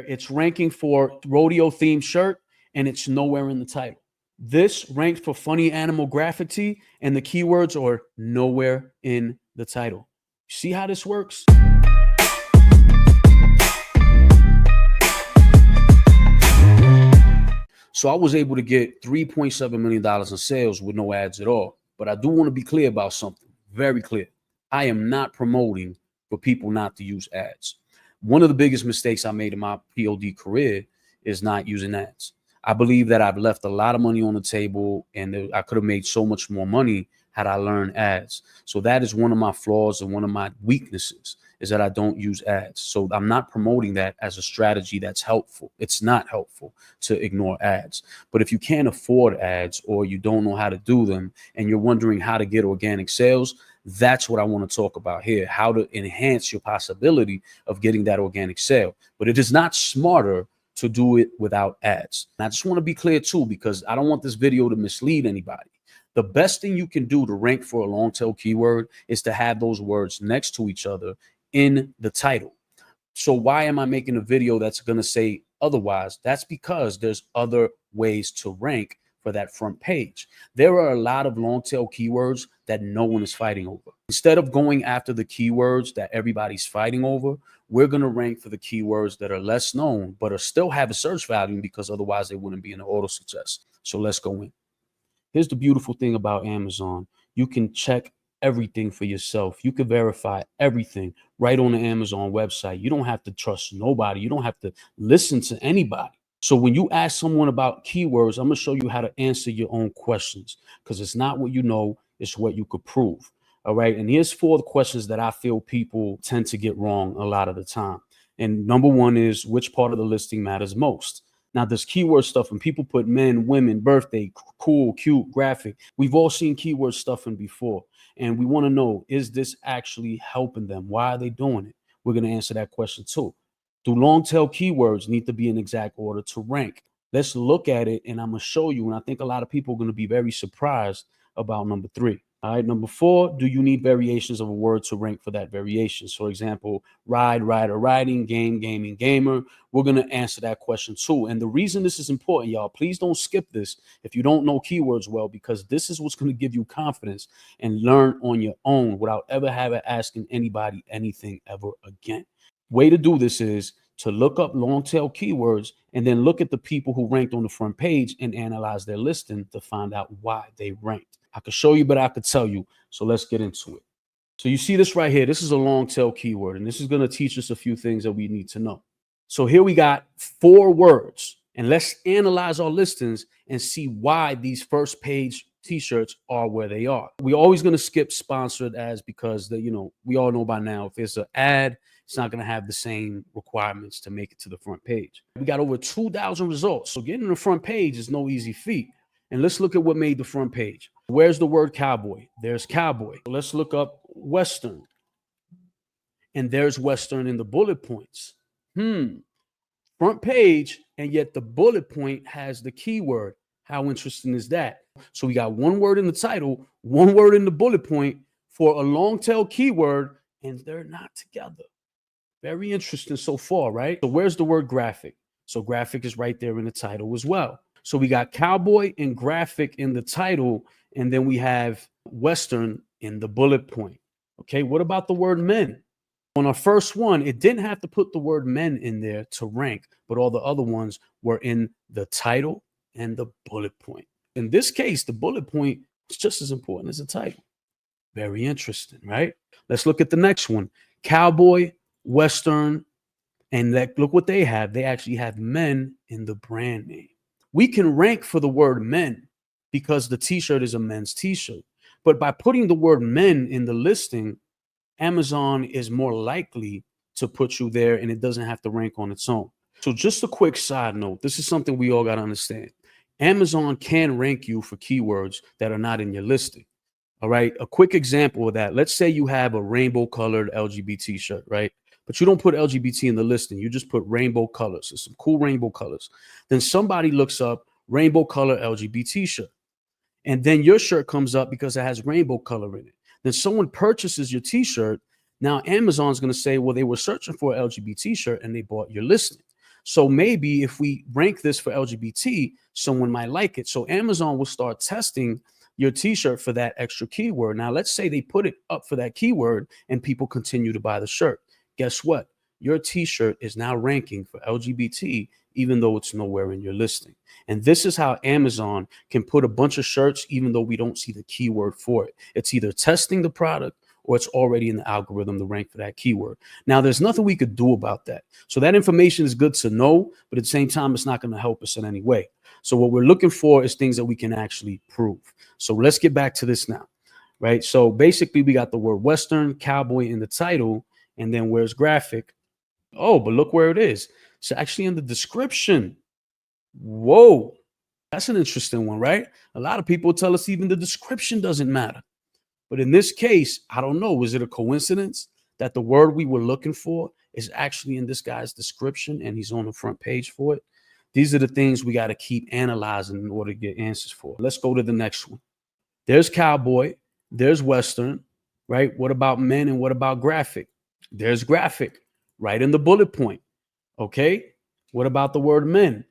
it's ranking for rodeo themed shirt and it's nowhere in the title. This ranked for funny animal graffiti and the keywords are nowhere in the title. See how this works? So I was able to get $3.7 million in sales with no ads at all. But I do want to be clear about something, very clear. I am not promoting for people not to use ads. One of the biggest mistakes I made in my POD career is not using ads. I believe that I've left a lot of money on the table and I could have made so much more money had I learned ads. So that is one of my flaws and one of my weaknesses is that I don't use ads. So I'm not promoting that as a strategy that's helpful. It's not helpful to ignore ads. But if you can't afford ads or you don't know how to do them and you're wondering how to get organic sales, that's what I want to talk about here, how to enhance your possibility of getting that organic sale. But it is not smarter to do it without ads. And I just want to be clear too, because I don't want this video to mislead anybody. The best thing you can do to rank for a long tail keyword is to have those words next to each other in the title. So why am I making a video that's going to say otherwise? That's because there's other ways to rank for that front page. There are a lot of long tail keywords that no one is fighting over. Instead of going after the keywords that everybody's fighting over, we're going to rank for the keywords that are less known, but are still have a search value because otherwise they wouldn't be in the auto suggest. So let's go in. Here's the beautiful thing about Amazon. You can check everything for yourself. You can verify everything right on the Amazon website. You don't have to trust nobody. You don't have to listen to anybody. So when you ask someone about keywords, I'm going to show you how to answer your own questions because it's not what you know, it's what you could prove. All right. And here's 4 questions that I feel people tend to get wrong a lot of the time. And number 1 is which part of the listing matters most? Now, there's keyword stuff and people put men, women, birthday, cool, cute, graphic. We've all seen keyword stuffing before. And we want to know, is this actually helping them? Why are they doing it? We're going to answer that question too. Do long tail keywords need to be in exact order to rank? Let's look at it and I'm going to show you. And I think a lot of people are going to be very surprised about number 3. All right. Number 4, do you need variations of a word to rank for that variation? So, for example, ride, rider, riding, game, gaming, gamer. We're going to answer that question too. And the reason this is important, y'all, please don't skip this if you don't know keywords well, because this is what's going to give you confidence and learn on your own without ever having asking anybody anything ever again. Way to do this is to look up long tail keywords and then look at the people who ranked on the front page and analyze their listing to find out why they ranked. I could show you, but I could tell you. So let's get into it. So you see this right here. This is a long tail keyword, and this is going to teach us a few things that we need to know. So here we got 4 words, and let's analyze our listings and see why these first page t-shirts are where they are. We're always going to skip sponsored ads because we all know by now if it's an ad, it's not going to have the same requirements to make it to the front page. We got over 2,000 results. So getting to the front page is no easy feat. And let's look at what made the front page. Where's the word cowboy? There's cowboy. Let's look up Western. And there's Western in the bullet points. Front page, and yet the bullet point has the keyword. How interesting is that? So we got 1 word in the title, 1 word in the bullet point for a long tail keyword, and they're not together. Very interesting so far, right? So where's the word graphic? So graphic is right there in the title as well. So we got cowboy and graphic in the title, and then we have Western in the bullet point. Okay, what about the word men? On our first one, it didn't have to put the word men in there to rank, but all the other ones were in the title and the bullet point. In this case, the bullet point is just as important as the title. Very interesting, right? Let's look at the next one. Cowboy, Western, and look what they have. They actually have men in the brand name. We can rank for the word men because the t-shirt is a men's t-shirt. But by putting the word men in the listing, Amazon is more likely to put you there and it doesn't have to rank on its own. So just a quick side note, this is something we all got to understand. Amazon can rank you for keywords that are not in your listing. All right. A quick example of that. Let's say you have a rainbow colored LGBT shirt, right? But you don't put LGBT in the listing. You just put rainbow colors. It's some cool rainbow colors. Then somebody looks up rainbow color LGBT shirt. And then your shirt comes up because it has rainbow color in it. Then someone purchases your t-shirt. Now Amazon's going to say, well, they were searching for an LGBT shirt and they bought your listing. So maybe if we rank this for LGBT, someone might like it. So Amazon will start testing your t-shirt for that extra keyword. Now, let's say they put it up for that keyword and people continue to buy the shirt. Guess what? Your t-shirt is now ranking for LGBT, even though it's nowhere in your listing. And this is how Amazon can put a bunch of shirts, even though we don't see the keyword for it. It's either testing the product or it's already in the algorithm to rank for that keyword. Now, there's nothing we could do about that. So that information is good to know, but at the same time, it's not going to help us in any way. So what we're looking for is things that we can actually prove. So let's get back to this now, right? So basically, we got the word Western, cowboy in the title, and then where's graphic? Oh, but look where it is. It's actually in the description. Whoa, that's an interesting one, right? A lot of people tell us even the description doesn't matter. But in this case, I don't know. Was it a coincidence that the word we were looking for is actually in this guy's description and he's on the front page for it? These are the things we got to keep analyzing in order to get answers for. Let's go to the next one. There's cowboy. There's Western, right? What about men and what about graphic? There's graphic right in the bullet point. Okay. What about the word men?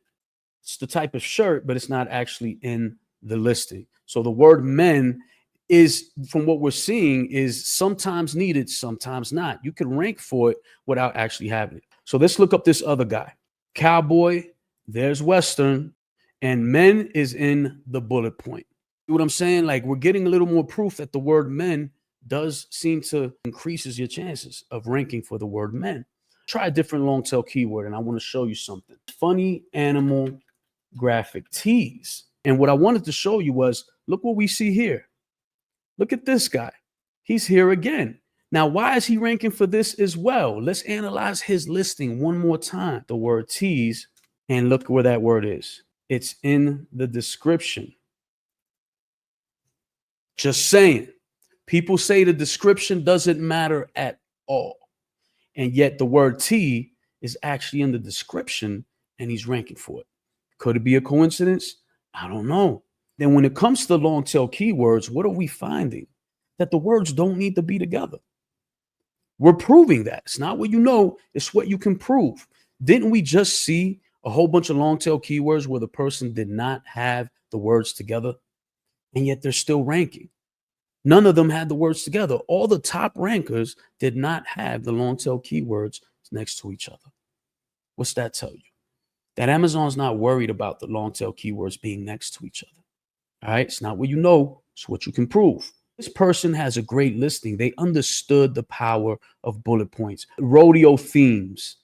It's the type of shirt, but it's not actually in the listing. So the word men is, from what we're seeing, is sometimes needed, sometimes not. You can rank for it without actually having it. So let's look up this other guy. Cowboy, there's Western, and men is in the bullet point. You know what I'm saying? Like, we're getting a little more proof that the word men does seem to increases your chances of ranking for the word men. Try a different long tail keyword, and I want to show you something. Funny animal graphic tees. And what I wanted to show you was, look what we see here. Look at this guy. He's here again. Now, why is he ranking for this as well? Let's analyze his listing one more time. The word tees, and look where that word is. It's in the description. Just saying. People say the description doesn't matter at all. And yet the word tee is actually in the description and he's ranking for it. Could it be a coincidence? I don't know. Then when it comes to long tail keywords, what are we finding? That the words don't need to be together. We're proving that. It's not what you know, it's what you can prove. Didn't we just see a whole bunch of long tail keywords where the person did not have the words together, and yet they're still ranking? None of them had the words together. All the top rankers did not have the long tail keywords next to each other. What's that tell you? That Amazon's not worried about the long tail keywords being next to each other. All right. It's not what you know, it's what you can prove. This person has a great listing. They understood the power of bullet points, rodeo themes.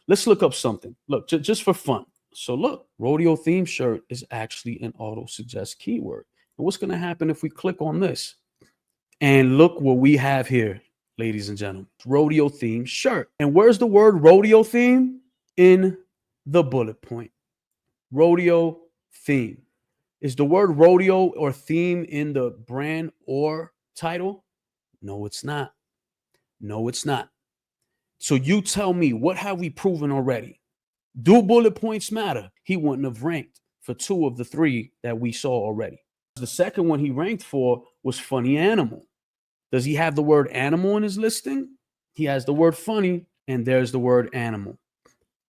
Let's look up something. Look, just for fun. So look, rodeo theme shirt is actually an autosuggest keyword. And what's going to happen if we click on this? And look what we have here, ladies and gentlemen. Rodeo theme shirt. And where's the word rodeo theme? In the bullet point. Rodeo theme. Is the word rodeo or theme in the brand or title? No, it's not. No, it's not. So you tell me, what have we proven already? Do bullet points matter? He wouldn't have ranked for 2 of the 3 that we saw already. The second one he ranked for was funny animal. Does he have the word animal in his listing? He has the word funny, and there's the word animal,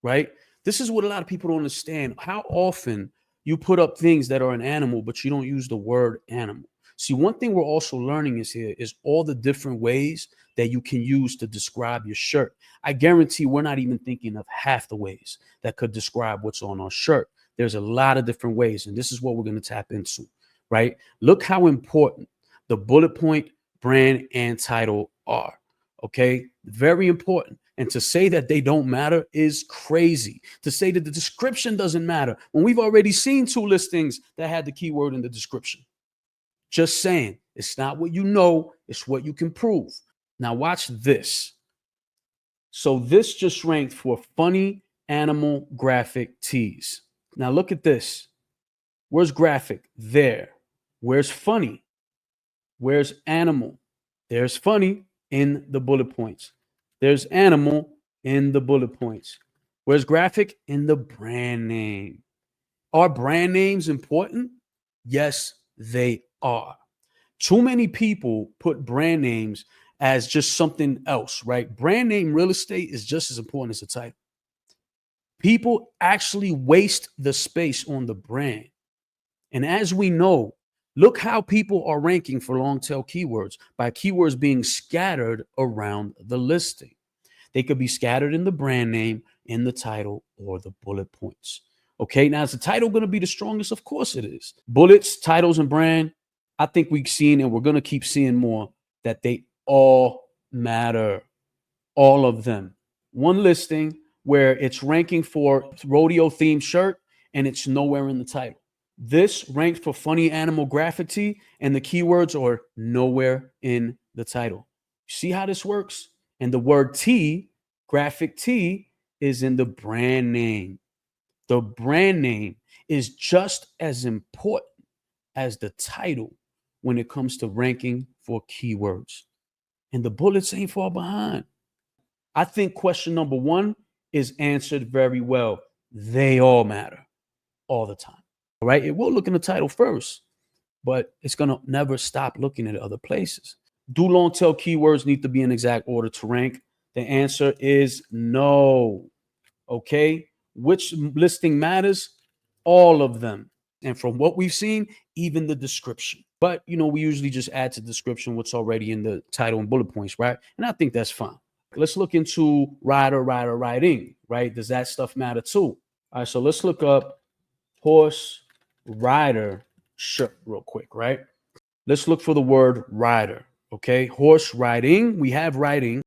right? This is what a lot of people don't understand. How often you put up things that are an animal, but you don't use the word animal. See, one thing we're also learning is all the different ways that you can use to describe your shirt. I guarantee we're not even thinking of half the ways that could describe what's on our shirt. There's a lot of different ways, and this is what we're going to tap into, right? Look how important the bullet point, brand, and title are. Okay, very important. And to say that they don't matter is crazy. To say that the description doesn't matter when we've already seen 2 listings that had the keyword in the description. Just saying, it's not what you know, it's what you can prove. Now watch this. So this just ranked for funny animal graphic tees. Now look at this. Where's graphic? There. Where's funny? Where's animal? There's funny in the bullet points. There's animal in the bullet points. Where's graphic? In the brand name. Are brand names important? Yes, they are. Too many people put brand names as just something else, right? Brand name real estate is just as important as the title. People actually waste the space on the brand. And as we know, look how people are ranking for long tail keywords by keywords being scattered around the listing. They could be scattered in the brand name, in the title, or the bullet points. Okay, now is the title going to be the strongest? Of course it is. Bullets, titles, and brand, I think we've seen and we're going to keep seeing more that they all matter. All of them. One listing where it's ranking for rodeo themed shirt and it's nowhere in the title. This ranks for funny animal graffiti and the keywords are nowhere in the title. See how this works? And the word T, graphic T, is in the brand name. The brand name is just as important as the title when it comes to ranking for keywords. And the bullets ain't far behind. I think question number one is answered very well. They all matter all the time. All right. It will look in the title first, but it's going to never stop looking at other places. Do long tail keywords need to be in exact order to rank? The answer is no. Okay. Which listing matters? All of them. And from what we've seen, even the description. But, we usually just add to the description what's already in the title and bullet points, right? And I think that's fine. Let's look into riding, right? Does that stuff matter too? All right, so let's look up horse rider shirt real quick, right? Let's look for the word rider, okay? Horse riding, we have riding,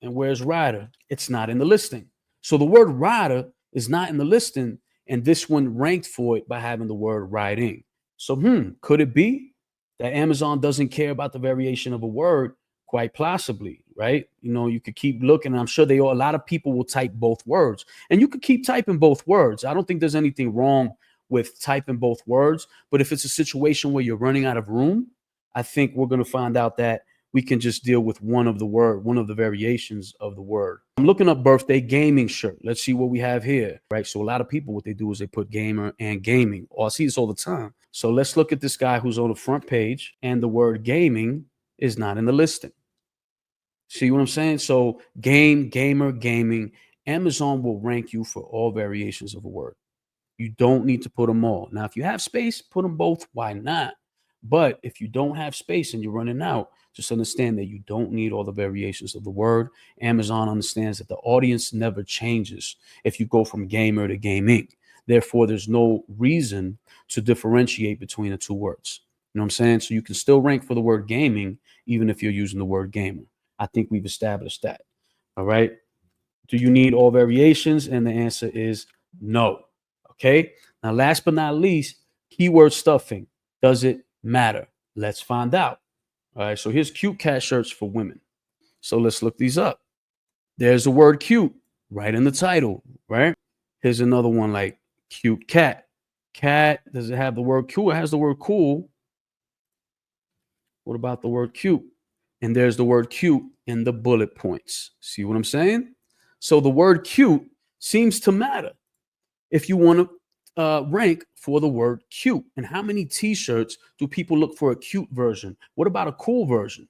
and where's rider? It's not in the listing. So the word rider is not in the listing, and this one ranked for it by having the word riding. So, could it be that Amazon doesn't care about the variation of a word? Quite possibly, right? You could keep looking. And I'm sure a lot of people will type both words, and you could keep typing both words. I don't think there's anything wrong with typing both words, but if it's a situation where you're running out of room, I think we're going to find out that we can just deal with one of the variations of the word. I'm looking up birthday gaming shirt. Let's see what we have here, right? So a lot of people, what they do is they put gamer and gaming. Oh, I see this all the time. So let's look at this guy who's on the front page, and the word gaming is not in the listing. See what I'm saying? So gamer, gaming, Amazon will rank you for all variations of a word. You don't need to put them all. Now, if you have space, put them both. Why not? But if you don't have space and you're running out, just understand that you don't need all the variations of the word. Amazon understands that the audience never changes if you go from gamer to gaming. Therefore, there's no reason to differentiate between the two words. You know what I'm saying? So you can still rank for the word gaming, even if you're using the word gamer. I think we've established that. All right. Do you need all variations? And the answer is no. Okay. Now, last but not least, keyword stuffing. Does it matter? Let's find out. All right. So here's cute cat shirts for women. So let's look these up. There's the word cute right in the title, right? Here's another one like cute cat. Cat, does it have the word cool? It has the word cool. What about the word cute? And there's the word cute in the bullet points. See what I'm saying? So the word cute seems to matter if you want to rank for the word cute. And how many t-shirts do people look for a cute version? What about a cool version?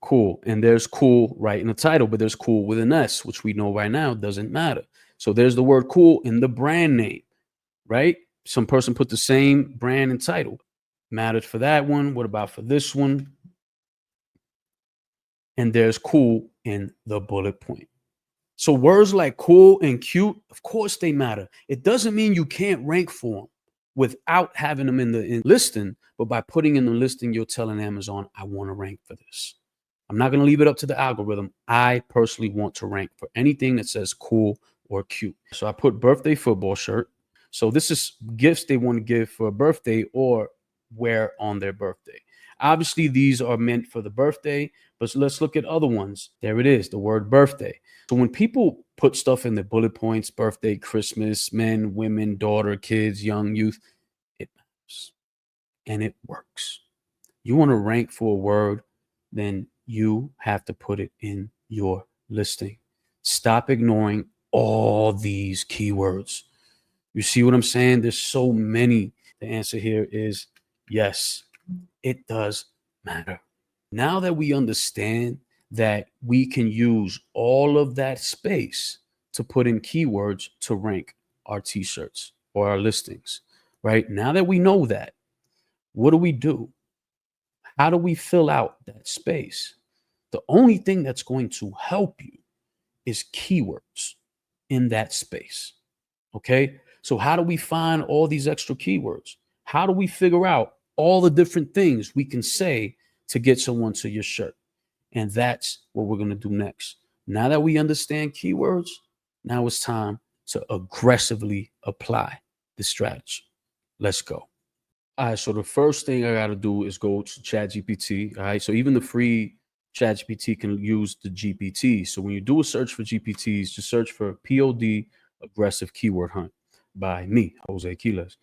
Cool. And there's cool right in the title, but there's cool with an S, which we know right now doesn't matter. So there's the word cool in the brand name, right? Some person put the same brand and title. Mattered for that one. What about for this one? And there's cool in the bullet point. So words like cool and cute, of course they matter. It doesn't mean you can't rank for them without having them in the listing, but by putting in the listing, you're telling Amazon, I want to rank for this. I'm not going to leave it up to the algorithm. I personally want to rank for anything that says cool or cute. So I put birthday football shirt. So this is gifts they want to give for a birthday or wear on their birthday. Obviously, these are meant for the birthday, but let's look at other ones. There it is, the word birthday. So when people put stuff in the bullet points, birthday, Christmas, men, women, daughter, kids, young, youth, it matters and it works. You want to rank for a word, then you have to put it in your listing. Stop ignoring all these keywords. You see what I'm saying? There's so many. The answer here is yes, it does matter. Now that we understand that we can use all of that space to put in keywords to rank our t-shirts or our listings, right? Now that we know that, what do? How do we fill out that space? The only thing that's going to help you is keywords in that space. Okay. So, how do we find all these extra keywords? How do we figure out all the different things we can say to get someone to your shirt? And that's what we're going to do next. Now that we understand keywords, now it's time to aggressively apply the strategy. Let's go. All right, so the first thing I got to do is go to ChatGPT. All right, so even the free ChatGPT can use the GPT. So when you do a search for GPTs, just search for POD aggressive keyword hunt by me, Jose Quiles.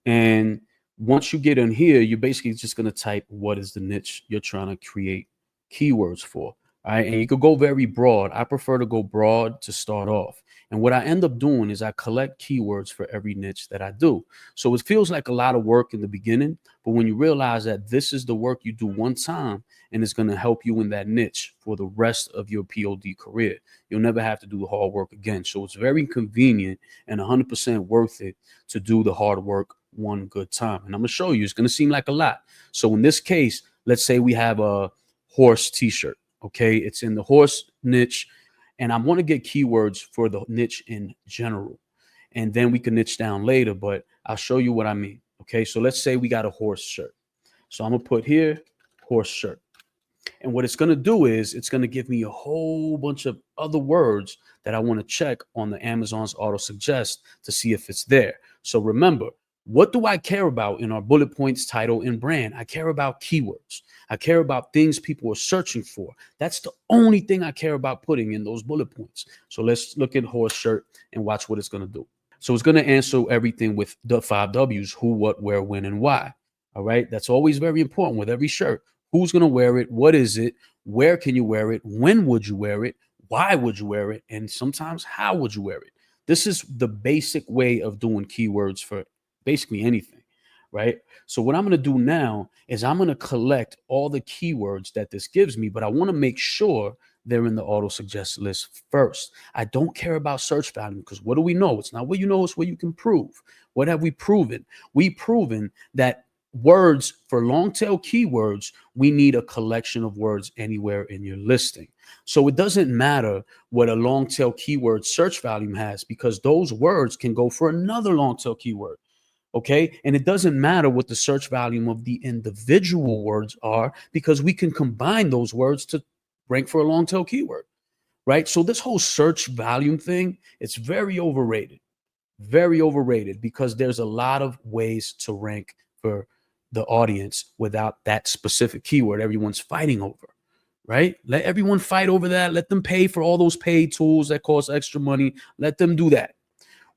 And once you get in here, you're basically just going to type what is the niche you're trying to create keywords for. All right. And you could go very broad. I prefer to go broad to start off. And what I end up doing is I collect keywords for every niche that I do. So it feels like a lot of work in the beginning, but when you realize that this is the work you do one time and it's going to help you in that niche for the rest of your POD career, you'll never have to do the hard work again. So it's very convenient and 100% worth it to do the hard work one good time. And I'm going to show you, it's going to seem like a lot. So in this case, let's say we have a horse t-shirt. Okay. It's in the horse niche. And I want to get keywords for the niche in general. And then we can niche down later, but I'll show you what I mean. Okay. So let's say we got a horse shirt. So I'm going to put here horse shirt. And what it's going to do is it's going to give me a whole bunch of other words that I want to check on the Amazon's autosuggest to see if it's there. So remember, what do I care about in our bullet points, title, and brand? I care about keywords. I care about things people are searching for. That's the only thing I care about putting in those bullet points. So let's look at horse shirt and watch what it's going to do. So it's going to answer everything with the 5 W's: who, what, where, when, and why. All right. That's always very important with every shirt. Who's going to wear it? What is it? Where can you wear it? When would you wear it? Why would you wear it? And sometimes, how would you wear it? This is the basic way of doing keywords for basically anything, right? So what I'm going to do now is I'm going to collect all the keywords that this gives me, but I want to make sure they're in the auto suggest list first. I don't care about search value because what do we know? It's not what you know, it's what you can prove. What have we proven? We've proven that words for long tail keywords, we need a collection of words anywhere in your listing. So it doesn't matter what a long tail keyword search volume has because those words can go for another long tail keyword. Okay. And it doesn't matter what the search volume of the individual words are because we can combine those words to rank for a long tail keyword. Right. So this whole search volume thing, it's very overrated because there's a lot of ways to rank for the audience without that specific keyword everyone's fighting over. Right. Let everyone fight over that. Let them pay for all those paid tools that cost extra money. Let them do that.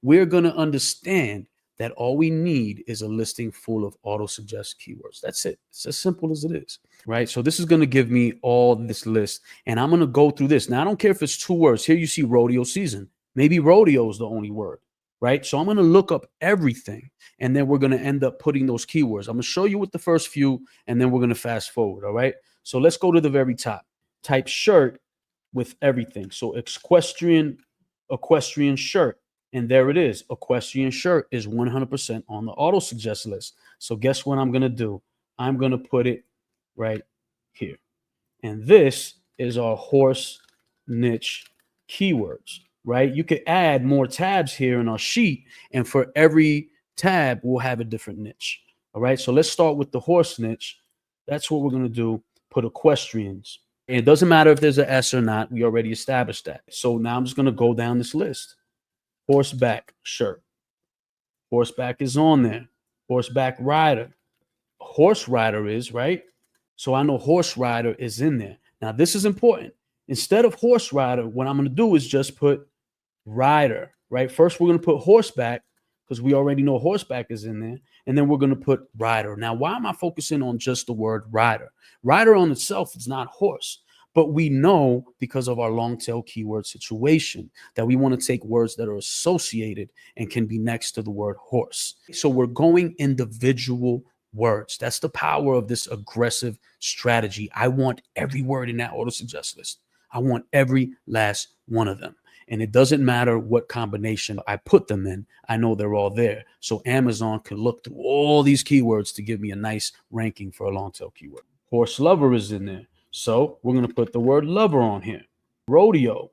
We're going to understand that all we need is a listing full of auto suggest keywords. That's it. It's as simple as it is, right? So this is going to give me all this list and I'm going to go through this. Now, I don't care if it's 2 words. Here you see rodeo season. Maybe rodeo is the only word, right? So I'm going to look up everything and then we're going to end up putting those keywords. I'm going to show you with the first few and then we're going to fast forward, all right? So let's go to the very top. Type shirt with everything. So equestrian shirt. And there it is. Equestrian shirt is 100% on the auto suggest list. So guess what I'm going to do? I'm going to put it right here. And this is our horse niche keywords, right? You could add more tabs here in our sheet. And for every tab, we'll have a different niche. All right. So let's start with the horse niche. That's what we're going to do. Put equestrians. And it doesn't matter if there's an S or not. We already established that. So now I'm just going to go down this list. Horseback shirt. Horseback is on there. Horseback rider. Horse rider is, right? So I know horse rider is in there. Now, this is important. Instead of horse rider, what I'm going to do is just put rider, right? First, we're going to put horseback because we already know horseback is in there. And then we're going to put rider. Now, why am I focusing on just the word rider? Rider on itself is not horse. But we know because of our long tail keyword situation that we want to take words that are associated and can be next to the word horse. So we're going individual words. That's the power of this aggressive strategy. I want every word in that auto suggest list. I want every last one of them. And it doesn't matter what combination I put them in. I know they're all there. So Amazon can look through all these keywords to give me a nice ranking for a long tail keyword. Horse lover is in there. So we're going to put the word lover on here. Rodeo.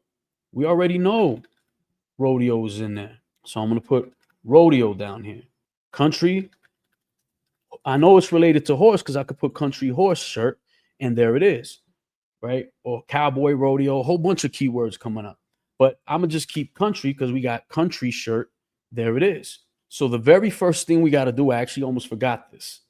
We already know rodeo is in there. So I'm going to put rodeo down here. Country. I know it's related to horse because I could put country horse shirt, and there it is, right? Or cowboy rodeo, a whole bunch of keywords coming up. But I'm going to just keep country because we got country shirt. There it is. So the very first thing we got to do, I actually almost forgot this.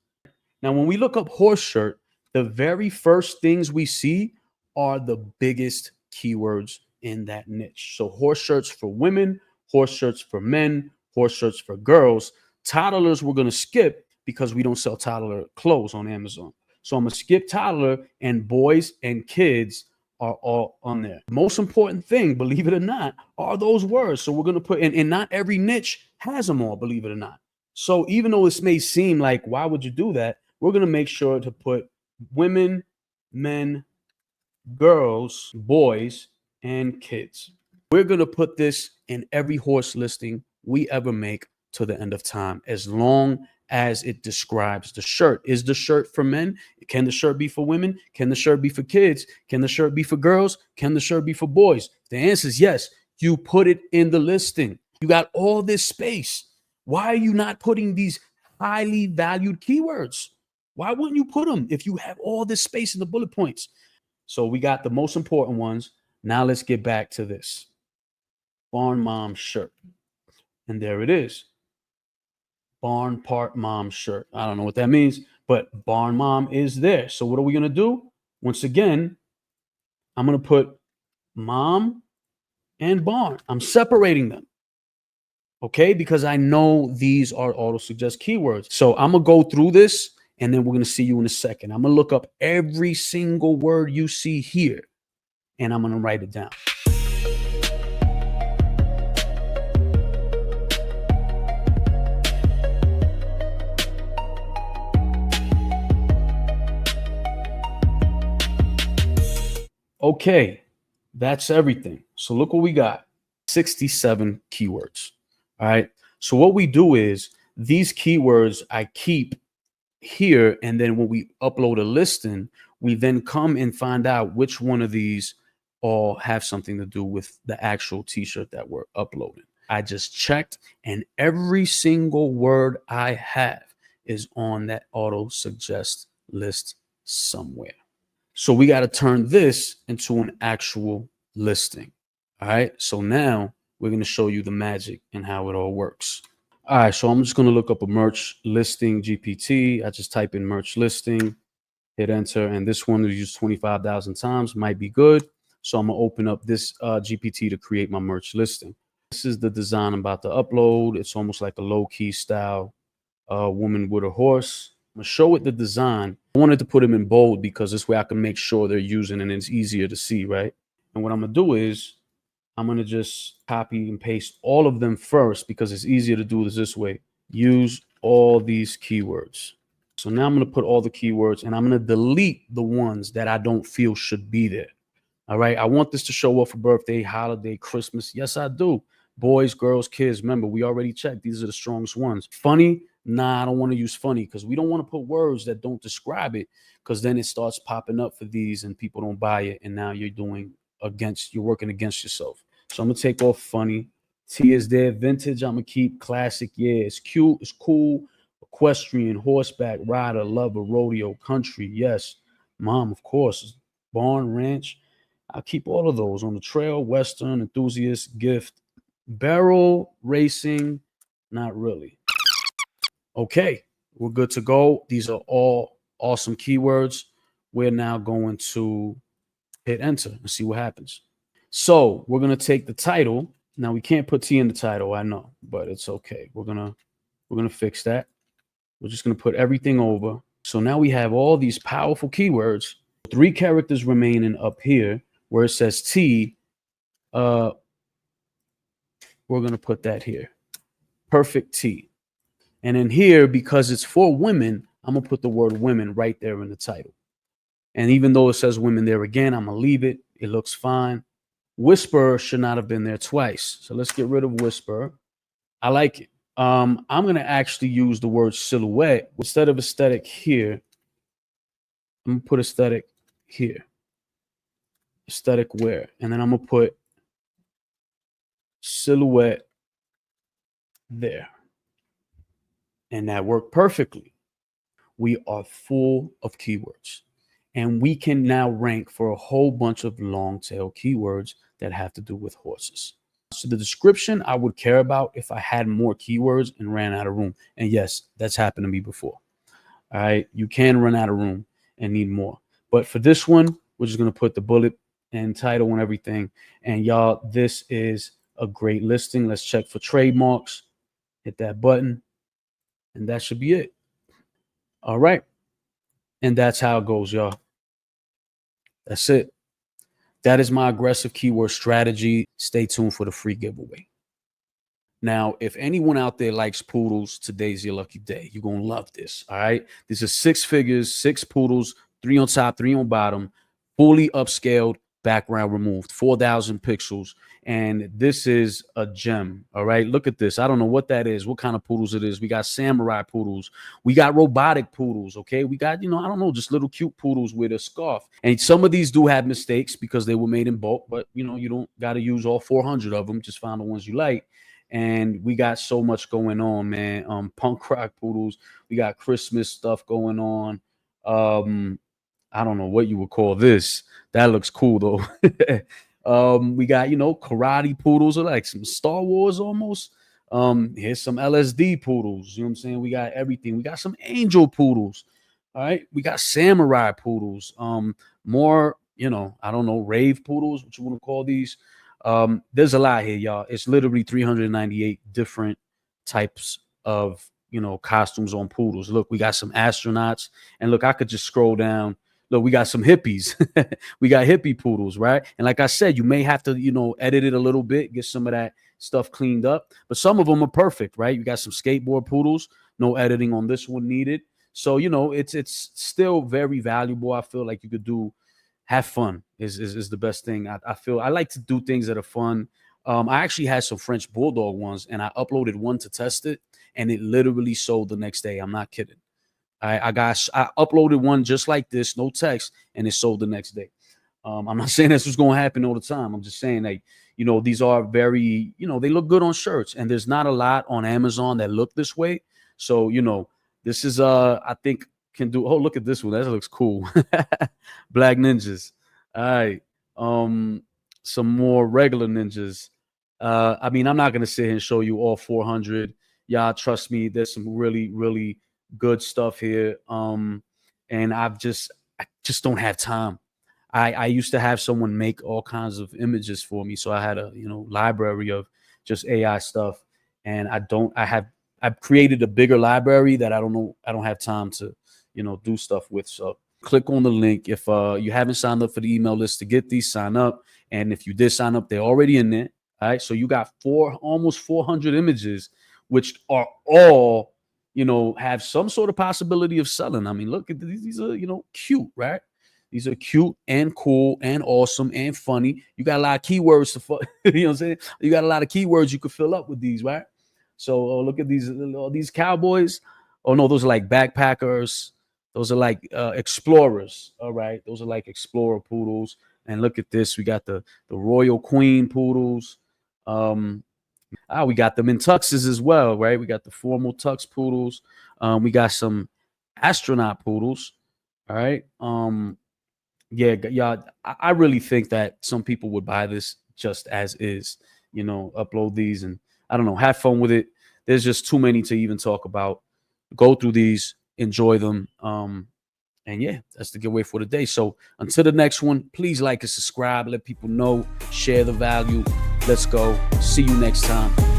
Now, when we look up horse shirt, the very first things we see are the biggest keywords in that niche. So horse shirts for women, horse shirts for men, horse shirts for girls. Toddlers we're going to skip because we don't sell toddler clothes on Amazon. So I'm going to skip toddler, and boys and kids are all on there. The most important thing, believe it or not, are those words. So we're going to put, and not every niche has them all, believe it or not. So even though this may seem like, why would you do that? We're going to make sure to put women, men, girls, boys, and kids. We're going to put this in every horse listing we ever make to the end of time, as long as it describes the shirt. Is the shirt for men? Can the shirt be for women? Can the shirt be for kids? Can the shirt be for girls? Can the shirt be for boys? The answer is yes. You put it in the listing. You got all this space. Why are you not putting these highly valued keywords? Why wouldn't you put them if you have all this space in the bullet points? So we got the most important ones. Now let's get back to this. Barn mom shirt. And there it is. Barn part mom shirt. I don't know what that means, but barn mom is there. So what are we going to do? Once again, I'm going to put mom and barn. I'm separating them. Okay, because I know these are auto-suggest keywords. So I'm going to go through this, and then we're going to see you in a second. I'm going to look up every single word you see here, and I'm going to write it down. Okay, that's everything. So look what we got. 67 keywords. All right. So what we do is these keywords I keep here, and then when we upload a listing, we then come and find out which one of these all have something to do with the actual t-shirt that we're uploading. I just checked, and every single word I have is on that auto suggest list somewhere. So we got to turn this into an actual listing. All right. So now we're going to show you the magic and how it all works. All right. So I'm just going to look up a merch listing GPT. I just type in merch listing, hit enter. And this one was used 25,000 times, might be good. So I'm going to open up this GPT to create my merch listing. This is the design I'm about to upload. It's almost like a low key style woman with a horse. I'm going to show it the design. I wanted to put them in bold because this way I can make sure they're using and it's easier to see, right? And what I'm going to do is I'm going to just copy and paste all of them first because it's easier to do this way. Use all these keywords. So now I'm going to put all the keywords, and I'm going to delete the ones that I don't feel should be there. All right. I want this to show up for birthday, holiday, Christmas. Yes, I do. Boys, girls, kids. Remember, we already checked. These are the strongest ones. Funny. Nah, I don't want to use funny because we don't want to put words that don't describe it, because then it starts popping up for these and people don't buy it. And now you're working against yourself. So I'm going to take off funny. T is there. Vintage, I'm going to keep. Classic, yeah, it's cute. It's cool. Equestrian, horseback, rider, lover, rodeo, country. Yes. Mom, of course. Barn, ranch. I'll keep all of those. On the trail, western, enthusiast, gift, barrel, racing. Not really. Okay, we're good to go. These are all awesome keywords. We're now going to hit enter and see what happens. So we're going to take the title. Now we can't put T in the title, I know, but it's okay. We're going to fix that. We're just going to put everything over. So now we have all these powerful keywords. 3 characters remaining up here where it says T. We're going to put that here. Perfect T. And in here, because it's for women, I'm going to put the word women right there in the title. And even though it says women there again, I'm going to leave it. It looks fine. Whisper should not have been there twice. So let's get rid of whisper. I like it. I'm going to actually use the word silhouette instead of aesthetic here. I'm going to put aesthetic here. Aesthetic where? And then I'm going to put silhouette there. And that worked perfectly. We are full of keywords. And we can now rank for a whole bunch of long tail keywords that have to do with horses. So the description I would care about if I had more keywords and ran out of room. And yes, that's happened to me before. All right. You can run out of room and need more. But for this one, we're just going to put the bullet and title and everything. And y'all, this is a great listing. Let's check for trademarks. Hit that button. And that should be it. All right. And that's how it goes, y'all. That's it. That is my aggressive keyword strategy. Stay tuned for the free giveaway. Now, if anyone out there likes poodles, today's your lucky day. You're going to love this. All right. This is 6 figures, 6 poodles, 3 on top, 3 on bottom, fully upscaled, background removed, 4,000 pixels. And this is a gem. All right. Look at this. I don't know what that is, what kind of poodles it is. We got samurai poodles. We got robotic poodles. Okay. We got, I don't know, just little cute poodles with a scarf. And some of these do have mistakes because they were made in bulk, but you don't got to use all 400 of them. Just find the ones you like. And we got so much going on, man. Punk rock poodles. We got Christmas stuff going on. I don't know what you would call this. That looks cool though. We got, karate poodles are like some Star Wars almost. Here's some LSD poodles. You know what I'm saying? We got everything. We got some angel poodles. All right. We got samurai poodles. More, I don't know, rave poodles, what you want to call these. There's a lot here, y'all. It's literally 398 different types of, costumes on poodles. Look, we got some astronauts. And look, I could just scroll down. Look, we got some hippies. We got hippie poodles, right? And like I said, you may have to, edit it a little bit, get some of that stuff cleaned up. But some of them are perfect, right? You got some skateboard poodles, no editing on this one needed. So, it's still very valuable. I feel like you could have fun is the best thing. I feel I like to do things that are fun. I actually had some French Bulldog ones, and I uploaded one to test it, and it literally sold the next day. I'm not kidding. I uploaded one just like this, no text, and it sold the next day. I'm not saying that's what's going to happen all the time. I'm just saying that, these are very, they look good on shirts, and there's not a lot on Amazon that look this way. So, this is, I think can do. Oh, look at this one. That looks cool. Black ninjas. All right. Some more regular ninjas. I mean, I'm not going to sit here and show you all 400. Y'all trust me. There's some really, really good stuff here. And I just don't have time. I used to have someone make all kinds of images for me. So I had a, library of just AI stuff. And I've created a bigger library that I don't have time to, do stuff with. So click on the link. If you haven't signed up for the email list to get these, sign up. And if you did sign up, they're already in there. All right. So you got almost 400 images, which are all, have some sort of possibility of selling. I mean, look at these are, cute, right? These are cute and cool and awesome and funny. You got a lot of keywords to, you know what I'm saying? You got a lot of keywords you could fill up with these, right? So look at these cowboys. Oh no, those are like backpackers. Those are like explorers. All right, those are like explorer poodles. And look at this. We got the royal queen poodles. We got them in tuxes as well, right? We got the formal tux poodles. We got some astronaut poodles. All right. Yeah. I really think that some people would buy this just as is. Upload these and I don't know, have fun with it. There's just too many to even talk about. Go through these, enjoy them. And yeah, that's the giveaway for today. So until the next one, please like and subscribe. Let people know, share the value. Let's go. See you next time.